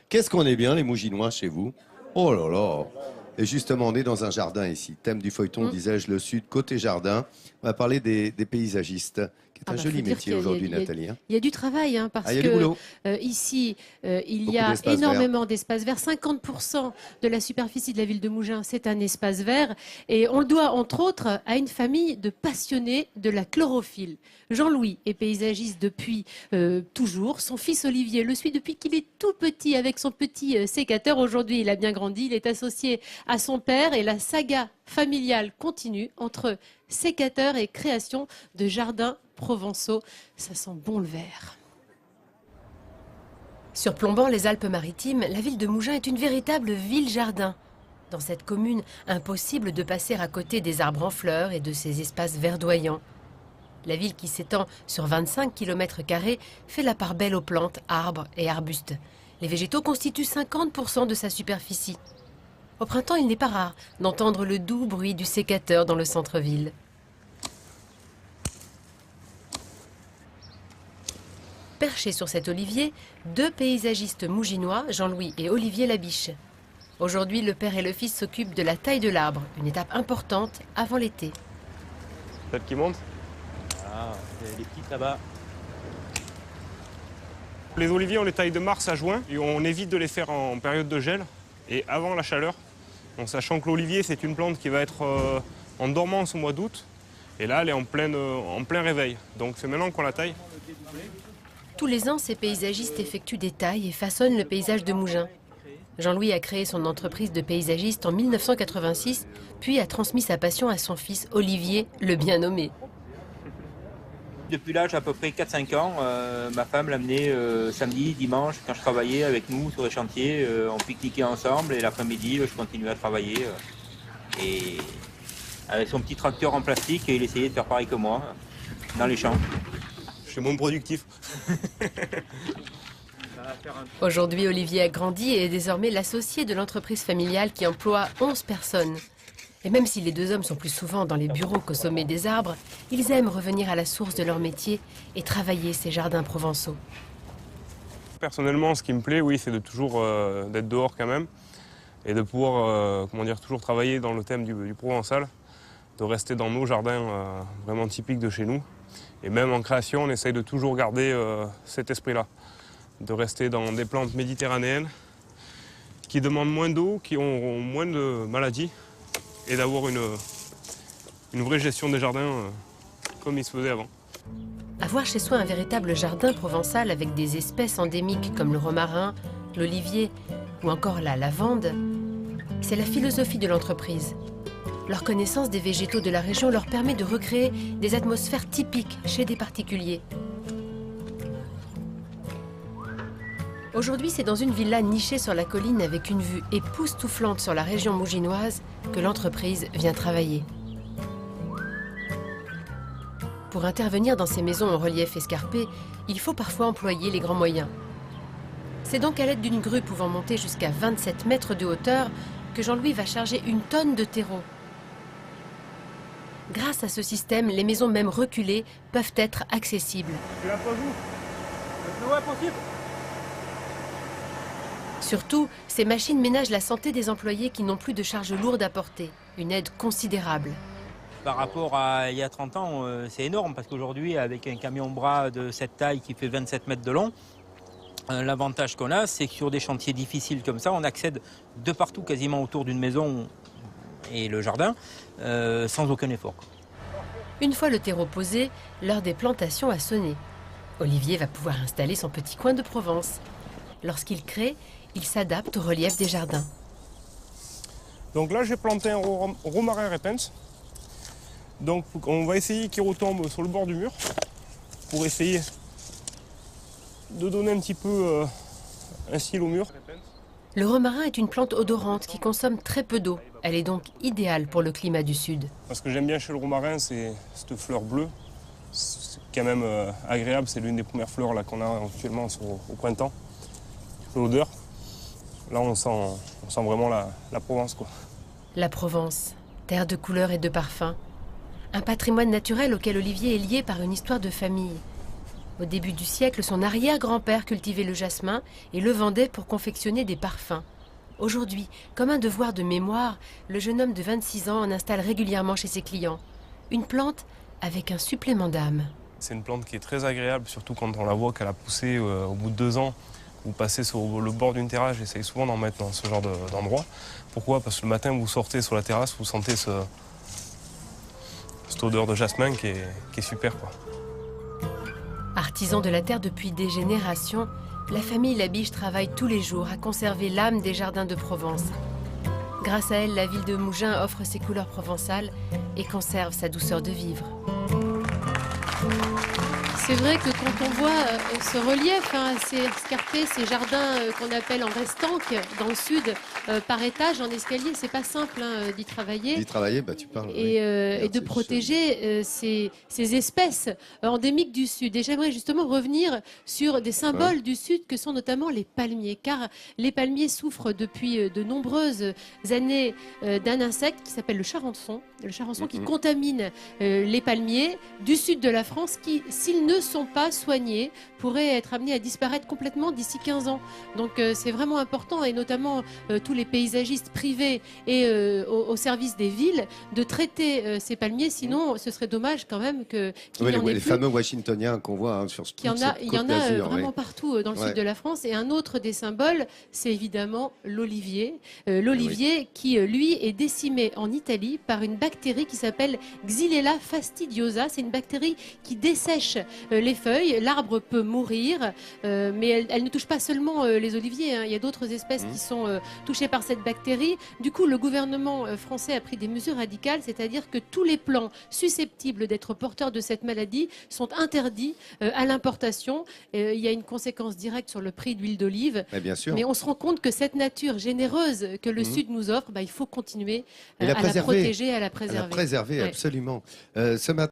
Qu'est-ce qu'on est bien, les Mouginois, chez vous? Oh là là. Et justement, on est dans un jardin ici. Thème du feuilleton, disais-je, le sud, côté jardin. On va parler des paysagistes, qui est un joli métier aujourd'hui, Nathalie. Il y a du travail, hein, parce Il y a du que boulot. ici, il Beaucoup y a d'espace énormément d'espaces verts. 50% de la superficie de la ville de Mougins, c'est un espace vert. Et on le doit, entre autres, à une famille de passionnés de la chlorophylle. Jean-Louis est paysagiste depuis toujours. Son fils Olivier le suit depuis qu'il est tout petit avec son petit sécateur. Aujourd'hui, il a bien grandi. Il est associé à son père et la saga familiale continue entre sécateur et création de jardins provençaux. Ça sent bon le vert. Surplombant les Alpes-Maritimes, la ville de Mougins est une véritable ville-jardin. Dans cette commune, impossible de passer à côté des arbres en fleurs et de ces espaces verdoyants. La ville qui s'étend sur 25 km² fait la part belle aux plantes, arbres et arbustes. Les végétaux constituent 50% de sa superficie. Au printemps, il n'est pas rare d'entendre le doux bruit du sécateur dans le centre-ville. Perchés sur cet olivier, deux paysagistes mouginois, Jean-Louis et Olivier Labiche. Aujourd'hui, le père et le fils s'occupent de la taille de l'arbre, une étape importante avant l'été. Peut-être qui monte. Ah, les petites là-bas. Les oliviers, on les taille de mars à juin et on évite de les faire en période de gel et avant la chaleur. En sachant que l'olivier, c'est une plante qui va être en dormance au mois d'août. Et là, elle est en plein réveil. Donc c'est maintenant qu'on la taille. Tous les ans, ces paysagistes effectuent des tailles et façonnent le paysage de Mougins. Jean-Louis a créé son entreprise de paysagiste en 1986, puis a transmis sa passion à son fils Olivier, le bien nommé. Depuis l'âge à peu près 4-5 ans, ma femme l'amenait samedi, dimanche, quand je travaillais avec nous sur les chantiers. On pique-niquait ensemble et l'après-midi, je continuais à travailler. Et avec son petit tracteur en plastique, il essayait de faire pareil que moi, dans les champs. Je suis moins productif. Aujourd'hui, Olivier a grandi et est désormais l'associé de l'entreprise familiale qui emploie 11 personnes. Et même si les deux hommes sont plus souvent dans les bureaux qu'au sommet des arbres, ils aiment revenir à la source de leur métier et travailler ces jardins provençaux. Personnellement, ce qui me plaît, oui, c'est de toujours d'être dehors quand même et de pouvoir, toujours travailler dans le thème du provençal, de rester dans nos jardins vraiment typiques de chez nous. Et même en création, on essaye de toujours garder cet esprit-là, de rester dans des plantes méditerranéennes qui demandent moins d'eau, qui ont moins de maladies, et d'avoir une vraie gestion des jardins comme il se faisait avant. Avoir chez soi un véritable jardin provençal avec des espèces endémiques comme le romarin, l'olivier ou encore la lavande, c'est la philosophie de l'entreprise. Leur connaissance des végétaux de la région leur permet de recréer des atmosphères typiques chez des particuliers. Aujourd'hui, c'est dans une villa nichée sur la colline avec une vue époustouflante sur la région mouginoise que l'entreprise vient travailler. Pour intervenir dans ces maisons en relief escarpé, il faut parfois employer les grands moyens. C'est donc à l'aide d'une grue pouvant monter jusqu'à 27 mètres de hauteur que Jean-Louis va charger 1 tonne de terreau. Grâce à ce système, les maisons même reculées peuvent être accessibles. Surtout, ces machines ménagent la santé des employés qui n'ont plus de charges lourdes à porter. Une aide considérable. Par rapport à il y a 30 ans, c'est énorme parce qu'aujourd'hui, avec un camion-bras de cette taille qui fait 27 mètres de long, l'avantage qu'on a, c'est que sur des chantiers difficiles comme ça, on accède de partout, quasiment autour d'une maison et le jardin, sans aucun effort. Une fois le terreau posé, l'heure des plantations a sonné. Olivier va pouvoir installer son petit coin de Provence. Lorsqu'il crée, il s'adapte au relief des jardins. Donc là, j'ai planté un romarin repens. Donc on va essayer qu'il retombe sur le bord du mur pour essayer de donner un petit peu un style au mur. Le romarin est une plante odorante qui consomme très peu d'eau. Elle est donc idéale pour le climat du sud. Ce que j'aime bien chez le romarin, c'est cette fleur bleue. C'est quand même agréable, c'est l'une des premières fleurs qu'on a actuellement au printemps. L'odeur, là on sent vraiment la Provence, quoi. La Provence, terre de couleurs et de parfums. Un patrimoine naturel auquel Olivier est lié par une histoire de famille. Au début du siècle, son arrière-grand-père cultivait le jasmin et le vendait pour confectionner des parfums. Aujourd'hui, comme un devoir de mémoire, le jeune homme de 26 ans en installe régulièrement chez ses clients. Une plante avec un supplément d'âme. C'est une plante qui est très agréable, surtout quand on la voit qu'elle a poussé au bout de 2 ans. Vous passez sur le bord d'une terrasse, j'essaye souvent d'en mettre dans ce genre d'endroit. Pourquoi? Parce que le matin, vous sortez sur la terrasse, vous sentez cette odeur de jasmin qui est super, quoi. Artisan de la terre depuis des générations, la famille Labiche travaille tous les jours à conserver l'âme des jardins de Provence. Grâce à elle, la ville de Mougins offre ses couleurs provençales et conserve sa douceur de vivre. C'est vrai que quand on voit ce relief, ces escarpés, ces jardins qu'on appelle en restanque dans le sud, par étage, en escalier, c'est pas simple d'y travailler. D'y travailler, bah, tu parles. Et de protéger ces espèces endémiques du Sud. Et j'aimerais justement revenir sur des symboles du Sud que sont notamment les palmiers. Car les palmiers souffrent depuis de nombreuses années d'un insecte qui s'appelle le charançon. Le charançon qui contamine les palmiers du sud de la France qui, s'ils ne sont pas soignés, pourraient être amenés à disparaître complètement d'ici 15 ans. Donc c'est vraiment important, et notamment tous les paysagistes privés et au service des villes, de traiter ces palmiers, sinon ce serait dommage quand même qu'il y en ait les plus. fameux Washingtoniens qu'on voit sur toute cette côte Il y en a d'Azur, vraiment partout dans le sud de la France. Et un autre des symboles, c'est évidemment l'olivier. L'olivier qui, lui, est décimé en Italie par une bactérie qui s'appelle Xylella fastidiosa. C'est une bactérie qui dessèche les feuilles. L'arbre peut mourir, mais elle ne touche pas seulement les oliviers. Il y a d'autres espèces qui sont touchées par cette bactérie. Du coup, le gouvernement français a pris des mesures radicales, c'est-à-dire que tous les plants susceptibles d'être porteurs de cette maladie sont interdits à l'importation. Il y a une conséquence directe sur le prix de l'huile d'olive. bien sûr. Mais on se rend compte que cette nature généreuse que le Sud nous offre, il faut continuer à la préserver. protéger, à la préserver. À la préserver, Ouais. absolument. Ce matin,